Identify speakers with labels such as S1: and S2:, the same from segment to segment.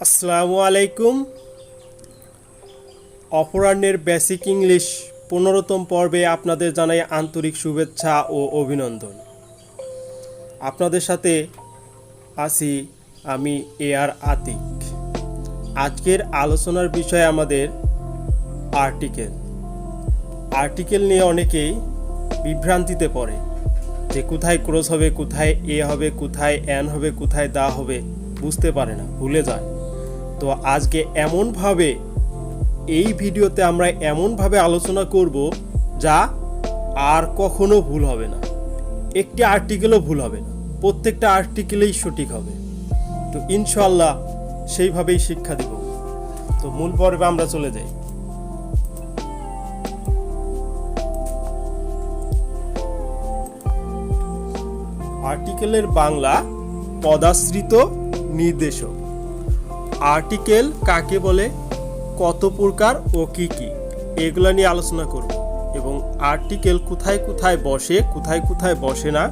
S1: আসসালামু আলাইকুম। অপরাহ্নের basic English 15তম পর্বে আপনাদের জানাই আন্তরিক শুভেচ্ছা ও অভিনন্দন। আপনাদের সাথে আছি আমি আর আতিক। আজকের আলোচনার বিষয় আমাদের আর্টিকেল নিয়ে অনেকেই বিভ্রান্তিতে পড়ে যে কোথায় ক্রস হবে, কোথায় এ হবে, কোথায় অ্যান হবে, কোথায় দা হবে, বুঝতে পারে না, ভুলে যায়। তো আজকে এই ভিডিওতে আমরা এমনভাবে আলোচনা করব যা আর কখনো ভুল হবে না, একটি আর্টিকেলও ভুল হবে না, প্রত্যেকটা আর্টিকেলেই সঠিক হবে। তো ইনশাআল্লাহ সেইভাবেই শিক্ষা দেব। তো মূল পর্বে আমরা চলে যাই। আর্টিকেলের বাংলা পদাশ্রিত নির্দেশক। আর্টিকেল কাকে বলে, কত প্রকার ও কি কি, এগুলা নিয়ে আলোচনা করব এবং আর্টিকেল কোথায় কোথায় বসে, কোথায় কোথায় বসে না,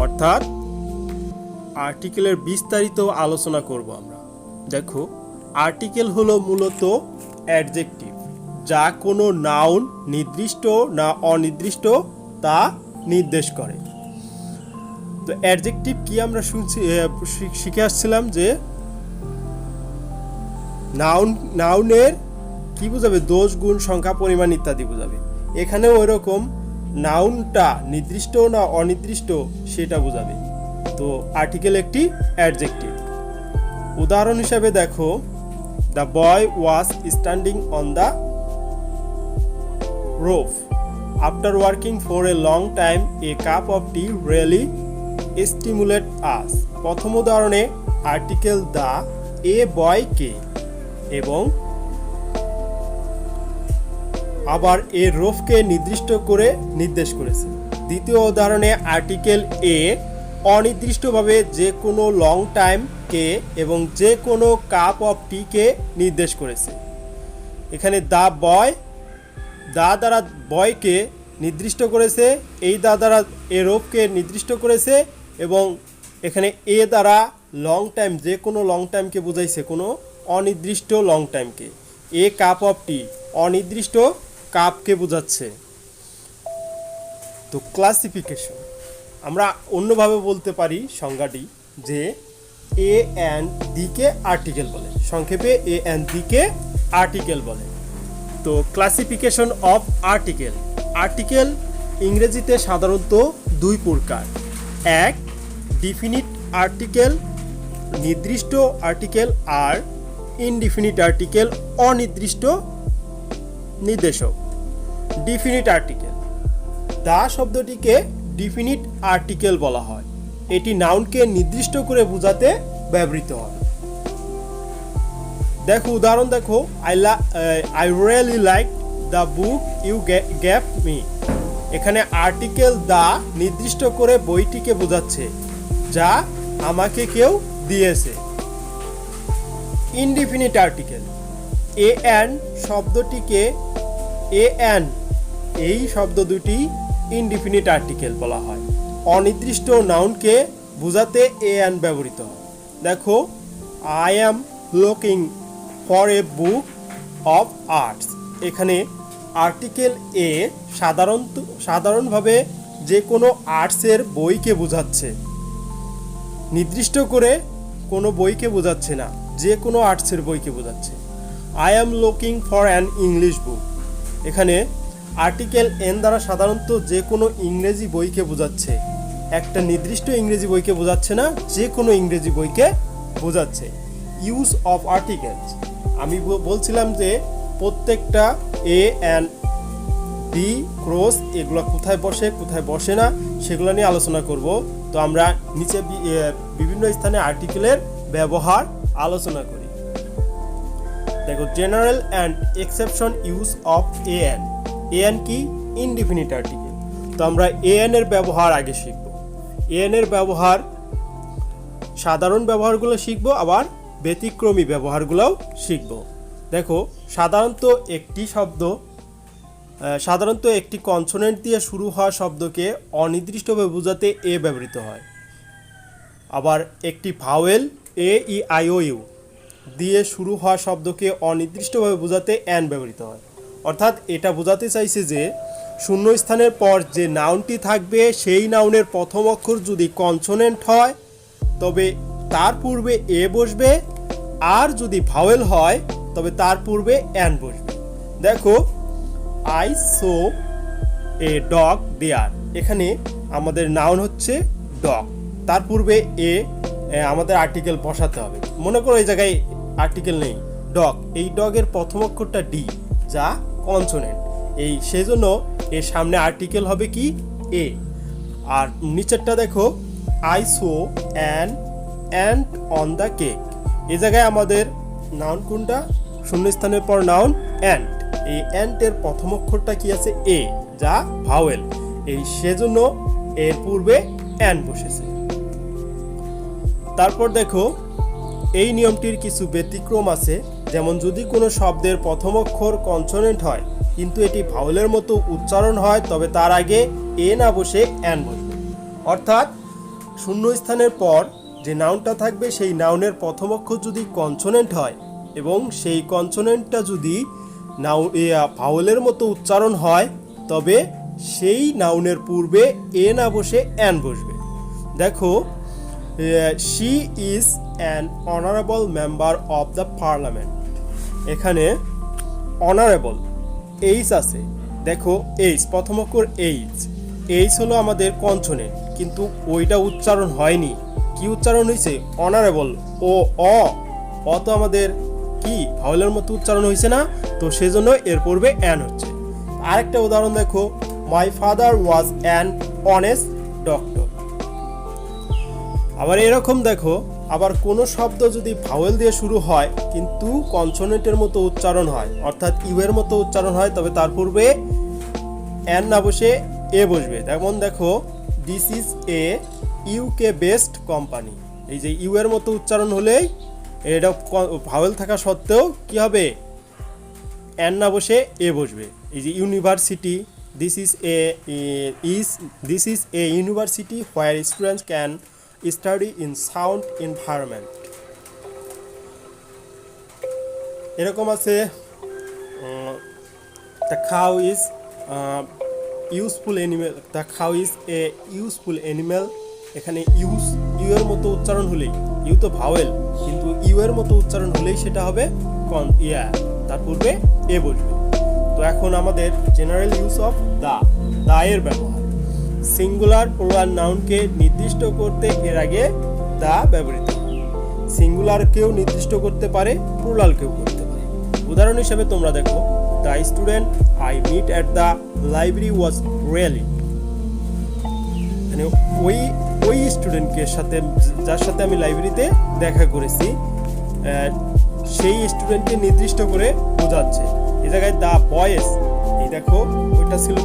S1: অর্থাৎ আর্টিকেলের বিস্তারিত আলোচনা করব আমরা। দেখো, আর্টিকেল হলো মূলত অ্যাডজেক্টিভ, যা কোনো নাউন নির্দিষ্ট না অনির্দিষ্ট তা নির্দেশ করে। তো অ্যাডজেক্টিভ কি আমরা শিখে আসছিলাম যে নাউনের কি বোঝাবে, দোষ, গুণ, সংখ্যা, পরিমাণ ইত্যাদি বোঝাবে। এখানেও ওইরকম নাউনটা নির্দিষ্ট না অনির্দিষ্ট সেটা বোঝাবে। তো আর্টিকেল একটি অ্যাডজেক্টিভ। উদাহরণ হিসাবে দেখো, the boy was standing on the roof after working for a long time, a cup of tea really stimulate us. প্রথম উদাহরণে আর্টিকেল দ্য, এ বয় কে, এবং আবার এ রোফকে নির্দিষ্ট করে নির্দেশ করেছে। দ্বিতীয় উদাহরণে আর্টিকেল এ অনির্দিষ্টভাবে যে কোনো লং টাইম কে এবং যে কোনো কাপ অফ টি কে নির্দেশ করেছে। এখানে দা বয়, দা দ্বারা বয়কে নির্দিষ্ট করেছে, এই দা দ্বারা এ রোফকে নির্দিষ্ট করেছে, এবং এখানে এ দ্বারা লং টাইম, যে কোনো লং টাইমকে বোঝাইছে, কোনো অনির্দিষ্ট লং টাইমকে। এ কাপ অফ টি অনির্দিষ্ট কাপকে বোঝাচ্ছে। তো ক্লাসিফিকেশন আমরা অন্যভাবে বলতে পারি সংজ্ঞাটি, যে এ অ্যান্ড দিকে আর্টিকেল বলে, সংক্ষেপে এ অ্যান্ড দিকে আর্টিকেল বলে। তো ক্লাসিফিকেশন অফ আর্টিকেল। আর্টিকেল ইংরেজিতে সাধারণত দুই প্রকার। এক, ডিফিনিট আর্টিকেল, নির্দিষ্ট আর্টিকেল, আর ইনডিফিনিট আর্টিকেল, অনির্দিষ্ট নির্দেশক। ডিফিনিট আর্টিকেল, দা শব্দটিকে ডিফিনিট আর্টিকেল বলা হয়। এটি নাউনকে নির্দিষ্ট করে বোঝাতে ব্যবহৃত হয়। দেখো উদাহরণ দেখো, I really like the book you gave me. এখানে আর্টিকেল দা নির্দিষ্ট করে বইটিকে বোঝাচ্ছে যা আমাকে কেউ দিয়েছে। ইনডিফিনিট আর্টিকেল, এ অ্যান শব্দটিকে, এ অ্যান এই শব্দ দুটি ইনডিফিনিট আর্টিকেল বলা হয়। অনির্দিষ্ট নাউনকে বোঝাতে এ অ্যান ব্যবহৃত হয়। দেখো, I am looking for a book of arts. এখানে আর্টিকেল এ সাধারণভাবে যে কোনো আর্টসের বইকে বোঝাচ্ছে, নির্দিষ্ট করে কোনো বইকে বোঝাচ্ছে না, যে কোনো আর্টসের বইকে বোঝাচ্ছে। I am looking for an English book. এখানে আর্টিকেল এন দ্বারা সাধারণত যে কোনো ইংরেজি বইকে বোঝাচ্ছে, একটা নির্দিষ্ট ইংরেজি বইকে বোঝাচ্ছে না, যে কোনো ইংরেজি বইকে বোঝাচ্ছে। ইউজ অফ আর্টিকেলস, আমি বলছিলাম যে প্রত্যেকটা এ অ্যান্ড ডি, ক্রস, এগুলো কোথায় বসে কোথায় বসে না সেগুলো নিয়ে আলোচনা করব। তো আমরা নিচে বিভিন্ন স্থানে আর্টিকেলের ব্যবহার আলোচনা করি। দেখো, general and exception use of a an. A an কি? Indefinite article. তো আমরা এ অ্যান এর ব্যবহার আগে শিখব। এ অ্যান এর ব্যবহার, সাধারণ ব্যবহারগুলো শিখব, আবার ব্যতিক্রমী ব্যবহারগুলোও শিখব। দেখো, সাধারণত একটি কনসোনেন্ট দিয়ে শুরু হওয়া শব্দকে অনির্দিষ্টভাবে বোঝাতে এ ব্যবহৃত হয়। আবার একটি vowel A E I O U দিয়ে শুরু হওয়া শব্দকে অনির্দিষ্টভাবে বোঝাতে অ্যান ব্যবহৃত হয়। অর্থাৎ এটা বোঝাতে চাইছে যে শূন্যস্থানের পর যে নাউনটি থাকবে সেই নাউনের প্রথম অক্ষর যদি কনসোনেন্ট হয় তবে তার পূর্বে এ বসবে, আর যদি ভাওয়েল হয় তবে তার পূর্বে অ্যান বসবে। দেখো, আই সো এ ডগ দেয়ার, এখানে আমাদের নাউন হচ্ছে ডগ, তার পূর্বে আমাদের আর্টিকেল বসাতে হবে। মনে করো এই জায়গায় আর্টিকেল নেই, ডগ, এই ডগের প্রথম অক্ষরটা ডি যা কনসোনেন্ট, সেজন্য এর সামনে আর্টিকেল হবে কি এ। আর নিচেরটা দেখো, I so an ant on the cake, এই জায়গায় আমাদের নাউন কোনটা, শূন্যস্থানের পর নাউন অ্যান্ট, এই অ্যান্টের প্রথম অক্ষরটা কি আছে এ যা ভাওয়েল, সেজন্য এর পূর্বে অ্যান বসেছে। তারপর দেখো, এই নিয়মটির কিছু ব্যতিক্রম আছে, যেমন যদি কোনো শব্দের প্রথম অক্ষর কনসোনেন্ট হয় কিন্তু এটি ভাওয়েলের মতো উচ্চারণ হয় তবে তার আগে এ না বসে অ্যান বসবে। অর্থাৎ শূন্যস্থানের পর যে নাউনটা থাকবে সেই নাউনের প্রথম অক্ষর যদি কনসোনেন্ট হয় এবং সেই কনসোনেন্টটা যদি ভাওয়েলের মতো উচ্চারণ হয় তবে সেই নাউনের পূর্বে এ না বসে অ্যান বসবে। দেখো, she is an honourable member of the parliament, এখানে অনারেবল এইচ আছে, দেখো এইচ প্রথম অক্ষর এইচ হলো আমাদের কনসোনেন্ট কিন্তু ওইটা উচ্চারণ হয়নি, কি উচ্চারণ হয়েছে অনারেবল, অ তো আমাদের কি ভাওয়েলের মতো উচ্চারণ হয়েছে না, তো সেজন্য এর পূর্বে অ্যান হচ্ছে। আরেকটা উদাহরণ দেখো, my father was an honest doctor. আবার এরকম দেখো, আবার কোনো শব্দ যদি ভাওয়েল দিয়ে শুরু হয় কিন্তু কনসোনেন্টের মতো উচ্চারণ হয় অর্থাৎ ইউ এর মতো উচ্চারণ হয় তবে তার পূর্বে অ্যান না বসে এ বসবে। যেমন দেখো, this is a UK best company, এই যে ইউ এর মতো উচ্চারণ হলেই এটা ভাওয়েল থাকা সত্ত্বেও কি হবে অ্যান না বসে এ বসবে। এই যে university, this is a university where students can study in sound environment. এরকম আছে, the cow is useful animal, the cow is a useful animal, এখানে ইউ এর মতো উচ্চারণ হলেই, ইউ তো ভাওয়েল কিন্তু ইউ এর মতো উচ্চারণ হলেই সেটা হবে তার পূর্বে এ বসবে। তো এখন আমাদের জেনারেল ইউজ অফ দা এর ব্যবহার, সিঙ্গুলার প্লুরাল নাউনকে নির্দিষ্ট করতে এর আগে দা ব্যবহৃত হয়। সিঙ্গুলারকেও নির্দিষ্ট করতে পারে, প্লুরালকেও করতে পারে। উদাহরণ হিসেবে তোমরা দেখো, the student I meet at the library was really, মানে ওই স্টুডেন্টকে সাথে যার সাথে আমি লাইব্রেরিতে দেখা করেছি সেই স্টুডেন্টকে নির্দিষ্ট করে বোঝাচ্ছে। এই জায়গায় দ্য বয়েজ, এই দেখো ওইটা ছিল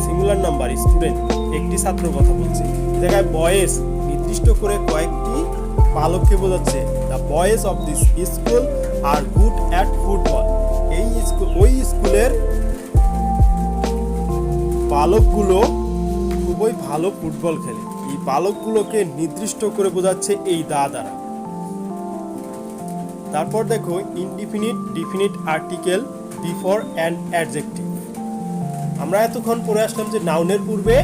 S1: সিঙ্গুলার নাম্বার, স্টুডেন্ট একটি ছাত্র কথা বলছে, এই জায়গায় বয়েজ নির্দিষ্ট করে কয়েকটি বালককে বোঝাচ্ছে। The boys of this school are good at football, ওই স্কুলের বালকগুলো খুবই ভালো ফুটবল খেলে, এই বালকগুলোকে নির্দিষ্ট করে বোঝাচ্ছে এই দা দ্বারা। তারপর দেখো, indefinite definite article before and adjective. আমরা এতক্ষণ পড়ে আসলাম যে নাউনের পূর্বে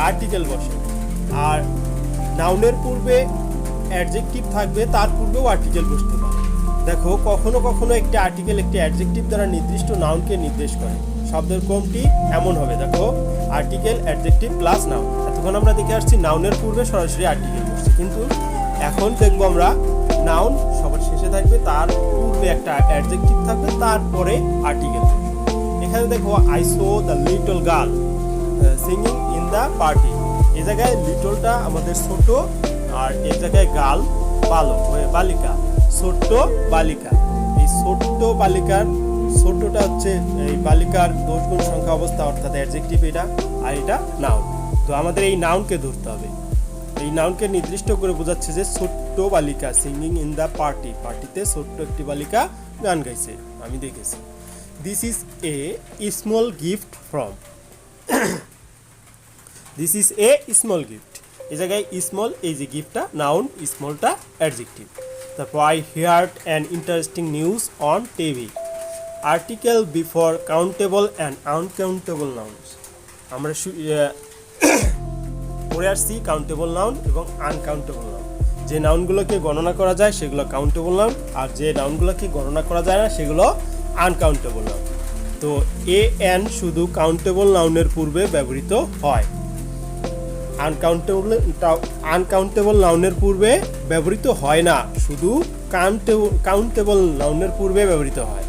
S1: আর্টিকেল বসে, আর নাউনের পূর্বে অ্যাডজেক্টিভ থাকবে, তার পূর্বেও আর্টিকেল বসতে পারে। দেখো, কখনো কখনো একটি আর্টিকেল একটি অ্যাডজেক্টিভ দ্বারা নির্দিষ্ট নাউনকে নির্দেশ করে। শব্দের ক্রমটি এমন হবে, দেখো আর্টিকেল, অ্যাডজেক্টিভ প্লাস নাউন। এতক্ষণ আমরা দেখে আসছি নাউনের পূর্বে সরাসরি আর্টিকেল বসছে, কিন্তু এখন দেখবো আমরা নাউন সবার শেষে থাকবে, তার পূর্বে একটা অ্যাডজেক্টিভ থাকবে, তারপরে আর্টিকেল। এখানে দেখো, I so the little girl singing in the party, এই জায়গায় লিটলটা আমাদের ছোট, আর এই জায়গায় গার্ল বালিকা, ছোট্ট বালিকা। এই ছোট্ট বালিকার, ছোট্টটা হচ্ছে এই বালিকার দোষগুণ সংখ্যা অবস্থা অর্থাৎ অ্যাডজেক্টিভ এটা, আর এটা নাউন। তো আমাদের এই নাউনকে ধরতে হবে, এই নাউনকে নির্দিষ্ট করে বোঝাচ্ছে যে ছোট্ট বালিকা সিঙ্গিং ইন দ্য পার্টি, পার্টিতে ছোট্ট একটি বালিকা গান গাইছে, আমি দেখেছি। This is a small gift from, this is a small gift, এই জায়গায় স্মল, এই যে গিফটটা নাউন, স্মলটা অ্যাডজেক্টিভ। তারপর I heard an interesting news on TV. Article before countable and uncountable nouns. আমরা পড়ে আসছি কাউন্টেবল নাউন এবং আনকাউন্টেবল নাউন। যে নাউনগুলোকে গণনা করা যায় সেগুলো কাউন্টেবল নাউন, আর যে নাউনগুলোকে গণনা করা যায় না সেগুলো আনকাউন্টেবল নাউন। তো এ এন শুধু কাউন্টেবল নাউনের পূর্বে ব্যবহৃত হয়, আনকাউন্টেবল নাউনের পূর্বে ব্যবহৃত হয় না, শুধু কাউন্টেবল নাউনের পূর্বে ব্যবহৃত হয়।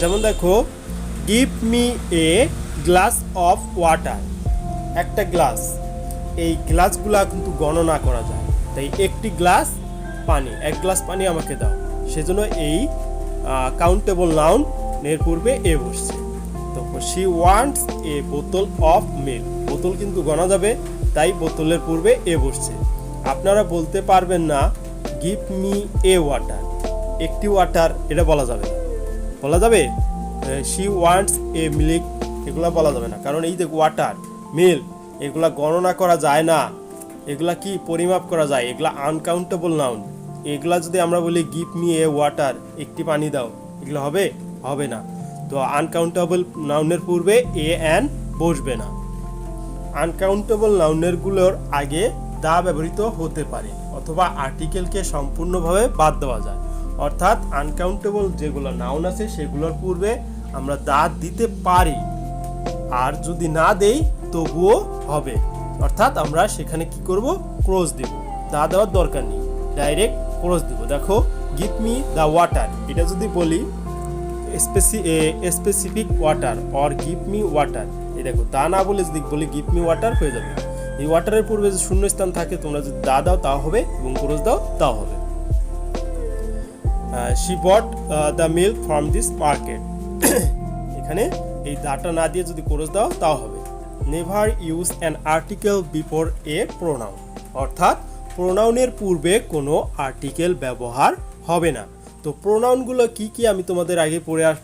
S1: যেমন দেখো, give me a glass of water, একটা গ্লাস, এই গ্লাসগুলা কিন্তু গণনা করা যায়, তাই একটি গ্লাস পানি, এক গ্লাস পানি আমাকে দাও, সেজন্য এই কাউন্টেবল নাউন এর পূর্বে এ বসছে। তো শি ওয়ান্টস এ বোতল অফ মিল্ক, বোতল কিন্তু গণা যাবে, তাই বোতলের পূর্বে এ বসছে। আপনারা বলতে পারবেন না গিভ মি এ ওয়াটার, একটি ওয়াটার, এটা বলা যাবে না। বলা যাবে শি ওয়ান্টস এ মিল্ক, এগুলা বলা যাবে না, কারণ এই যে ওয়াটার, মিল্ক, এগুলা গণনা করা যায় না, এগুলা কি পরিমাপ করা যায়, এগুলা আনকাউন্টেবল নাউন। এগুলা যদি আমরা বলি গিভ মি এ ওয়াটার, একটি পানি দাও, এগুলো হবে? হবে না। তো আনকাউন্টেবল নাউনের পূর্বে এ অ্যান বসবে না। আনকাউন্টেবল নাউনেরগুলোর আগে দা ব্যবহৃত হতে পারে, অথবা আর্টিকেলকে সম্পূর্ণভাবে বাদ দেওয়া যায়। অর্থাৎ আনকাউন্টেবল যেগুলো নাউন আছে সেগুলোর পূর্বে আমরা দা দিতে পারি, আর যদি না দেই তবুও হবে। অর্থাৎ আমরা সেখানে কি করব? ক্রস দিব, দা দেওয়ার দরকার নেই, ডাইরেক্ট ক্রস দিব। দেখো, গিভ মি দ্য ওয়াটার, এটা যদি বলি specific water or give me water, এই দেখো দা না বলে যদি বলি গিভ মি ওয়াটার হয়ে যাবে। এই ওয়াটারের পূর্বে যে শূন্য স্থান থাকে, তোমরা যদি দা দাও তাও হবে, এবং ক্রস দাও তাও হবে। She bot the milk from this market, এখানে এই দাটা না দিয়ে যদি ক্রস দাও তাও হবে। Never use an article before a pronoun, অর্থাৎ প্রোনাউনের পূর্বে কোনো আর্টিকেল ব্যবহার হবে না। তো প্রোনাউনগুলো কি কি আমি তোমাদের আগে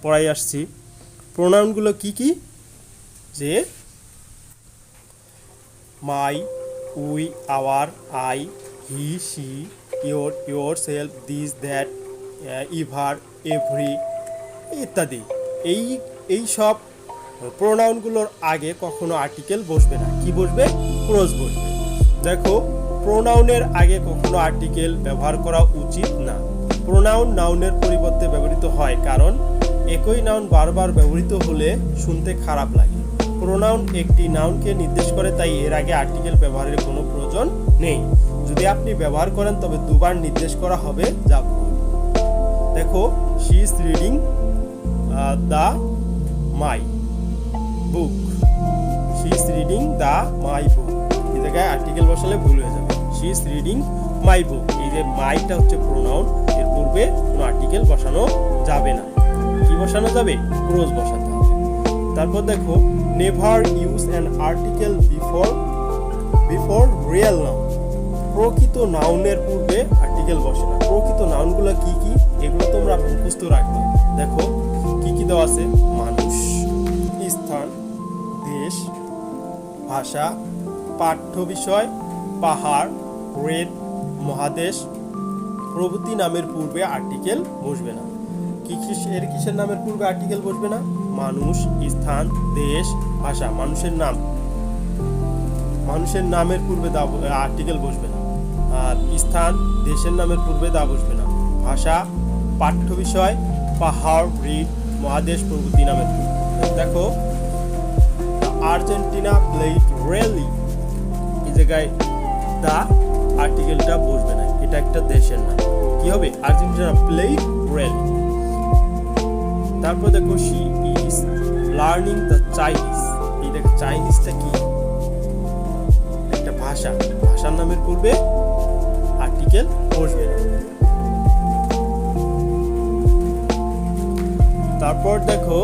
S1: পড়াই আসছি। প্রোনাউনগুলো কি কি? যে my, we, our, I, he, she, yourself, this, that, ever, every ইত্যাদি। এই সব প্রোনাউনগুলোর আগে কখনো আর্টিকেল বসবে না। কি বসবে? ক্রস বসবে। দেখো, প্রোনাউনের আগে কখনো আর্টিকেল ব্যবহার করা উচিত না। প্রোনাউন নাউনের পরিবর্তে ব্যবহৃত হয়, কারণ একই নাউন বারবার ব্যবহৃত হলে শুনতে খারাপ লাগে। প্রোনাউন একটি নাউনকে নির্দেশ করে, তাই এর আগে আর্টিকেল ব্যবহারের কোনো প্রয়োজন নেই। যদি আপনি ব্যবহার করেন তবে দুবার নির্দেশ করা হবে, যা ভুল। দেখো, she is reading the my book, she is reading the my book, এই জায়গায় আর্টিকেল বসালে ভুল হয়ে যাবে। She is reading my book, এই যে মাইটা হচ্ছে প্রোনাউন, এর পূর্বে কোনো আর্টিকেল বসানো যাবে না। কি বসানো যাবে? ক্রস বসাতে হবে। তারপর দেখো, never use an article before real noun, প্রকৃত নাউনের পূর্বে আর্টিকেল বসে না। প্রকৃত নাউনগুলো কি কি, এগুলো তোমরা মুখস্থ রাখবে। দেখো কি কি দেওয়া আছে: মানুষ, স্থান, দেশ, ভাষা, পাঠ্য বিষয়, পাহাড়, রেড, মহাদেশ প্রভৃতি নামের পূর্বে আর্টিকেল বসবে না। কিসের নামের পূর্বে আর্টিকেল বসবে না? মানুষ, স্থান, দেশ, ভাষা। মানুষের নাম, মানুষের নামের পূর্বে আর্টিকেল বসবে না। আর স্থান, দেশের নামের পূর্বে বসবে না। ভাষা, পাঠ্য বিষয়, পাহাড়, রেড, মহাদেশ প্রভৃতি নামের পূর্বে। দেখো, আর্জেন্টিনা প্লেড রেলি, এই জায়গায় দা আর্টিকেলটা বসবে না, এটা একটা দেশের নাম। কি হবে? Argentina played really. তারপর দেখো, she is learning the Chinese, এই দেখো চাইনিজটা কি? একটা ভাষা, ভাষার নামের পূর্বে আর্টিকেল বসবে না। তারপর দেখো,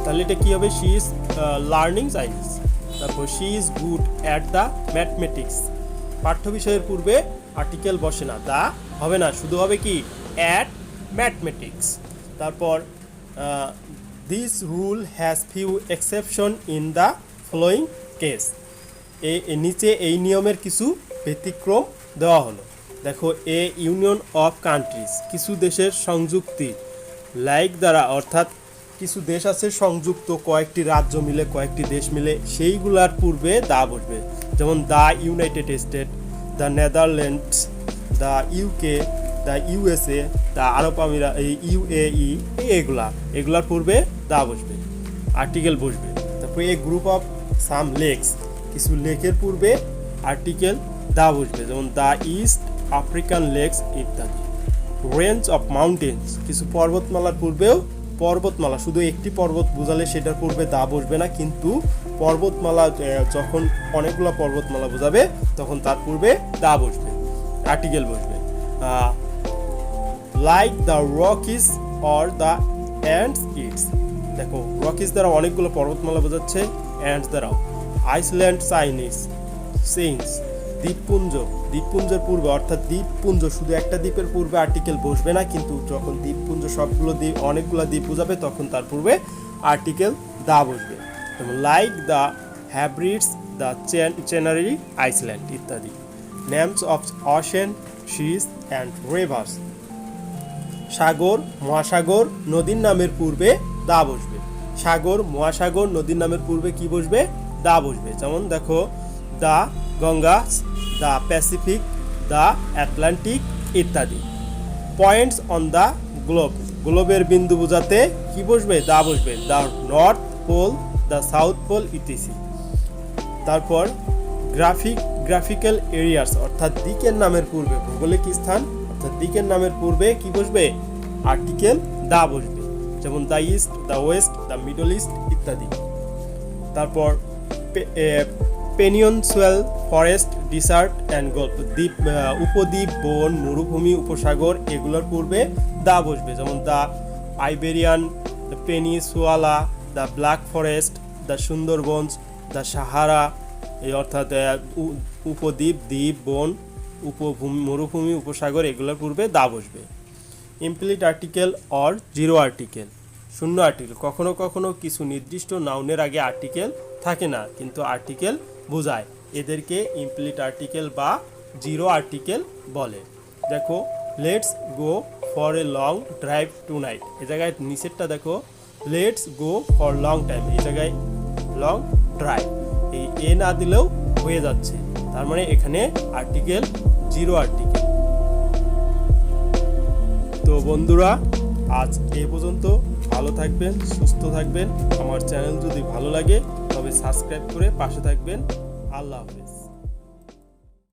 S1: তাহলে এটা কি হবে? She is learning Chinese. তারপর she is good at the mathematics, পাঠ্য বিষয়ের পূর্বে আর্টিকেল বসে না, দা হবে না, শুধু হবে কি? At mathematics. তারপর this rule has few exception in the following case, নিচে এই নিয়মের কিছু ব্যতিক্রম দেওয়া হলো। দেখো এ ইউনিয়ন অফ কান্ট্রিজ, কিছু দেশের সংযুক্তি, লাইক দ্বারা অর্থাৎ কিছু দেশ আছে সংযুক্ত, কয়েকটি রাজ্য মিলে, কয়েকটি দেশ মিলে, সেইগুলার পূর্বে দা বসবে। যেমন the United state, the Netherlands, the UK, the USA, the Arab আমিরাত, ইউএই, এগুলার পূর্বে দা বসবে, আর্টিকেল বসবে। তারপরে এ গ্রুপ অফ সাম লেকস, কিছু লেকের পূর্বে আর্টিকেল দা বসবে, যেমন দ্য ইস্ট আফ্রিকান লেকস ইত্যাদি। রেঞ্জ অফ মাউন্টেন্স, কিছু পর্বতমালার পূর্বেও, পর্বতমালা শুধু একটি পর্বত বোঝালে সেটার পূর্বে দা বসবে না, কিন্তু পর্বতমালা যখন অনেকগুলো পর্বতমালা বোঝাবে তখন তার পূর্বে দা বসবে, আর্টিকেল বসবে। Like the রকিস or the ants it's, দেখো রকিস দ্বারা অনেকগুলো পর্বতমালা বোঝাচ্ছে, অ্যান্ডস দ্বারাও। আইসল্যান্ড চাইনিজ সেইন্স, দ্বীপপুঞ্জ, দ্বীপপুঞ্জের পূর্বে অর্থাৎ দ্বীপপুঞ্জ শুধু একটা দ্বীপের পূর্বে আর্টিকেল বসবে না, কিন্তু যখন দ্বীপপুঞ্জ সবগুলো দ্বীপ, অনেকগুলো দ্বীপ বোঝাবে তখন তার পূর্বে আর্টিকেল দা বসবে। যেমন like the Hebrides, the Canary island ইত্যাদি। Names of ocean seas and rivers, সাগর মহাসাগর নদীর নামের পূর্বে দা বসবে। সাগর মহাসাগর নদীর নামের পূর্বে কি বসবে? দা বসবে। যেমন দেখো the Ganga, the Pacific, the Atlantic ইত্যাদি। পয়েন্টস অন দ্য গ্লোব, গ্লোবের বিন্দু বোঝাতে কি বসবে? দা বসবে। The North Pole, the South Pole ইত্যাদি। তারপর গ্রাফিক্যাল এরিয়াস অর্থাৎ দিকের নামের পূর্বে, ভৌগোলিক স্থান অর্থাৎ দিকের নামের পূর্বে কি বসবে? আর্টিকেল দা বসবে। যেমন the east, the West, the middle east ইত্যাদি। তারপর peninsular forest, dessert and golf, দ্বীপ, উপদ্বীপ, বন, মরুভূমি, উপসাগর, এগুলোর পূর্বে দা বসবে। যেমন the Iberian peninsula, the black forest, the Sundarbans, the Sahara, এই অর্থাৎ উপদ্বীপ, দ্বীপ, বন, উপভূমি, মরুভূমি, উপসাগর, এগুলোর পূর্বে দা বসবে। ইমপ্লিট আর্টিকেল অর জিরো আর্টিকেল, শূন্য আর্টিকেল। কখনো কখনো কিছু নির্দিষ্ট নাউনের আগে আর্টিকেল থাকে না, কিন্তু আর্টিকেল বোঝায়, এদেরকে ইমপ্লিট আর্টিকেল বা জিরো আর্টিকেল বলে। দেখো let's go for a long drive tonight, এ জায়গায় নিচেরটা দেখো let's go for long time, এই জায়গায় লং ড্রাইভ, এই এ না দিলেও হয়ে যাচ্ছে, তার মানে এখানে আর্টিকেল জিরো আর্টিকেল। তো বন্ধুরা আজ এই পর্যন্ত, ভালো থাকবেন, সুস্থ থাকবেন। আমার চ্যানেল যদি ভালো লাগে তবে সাবস্ক্রাইব করে পাশে থাকবেন। আল্লাহ হাফেজ।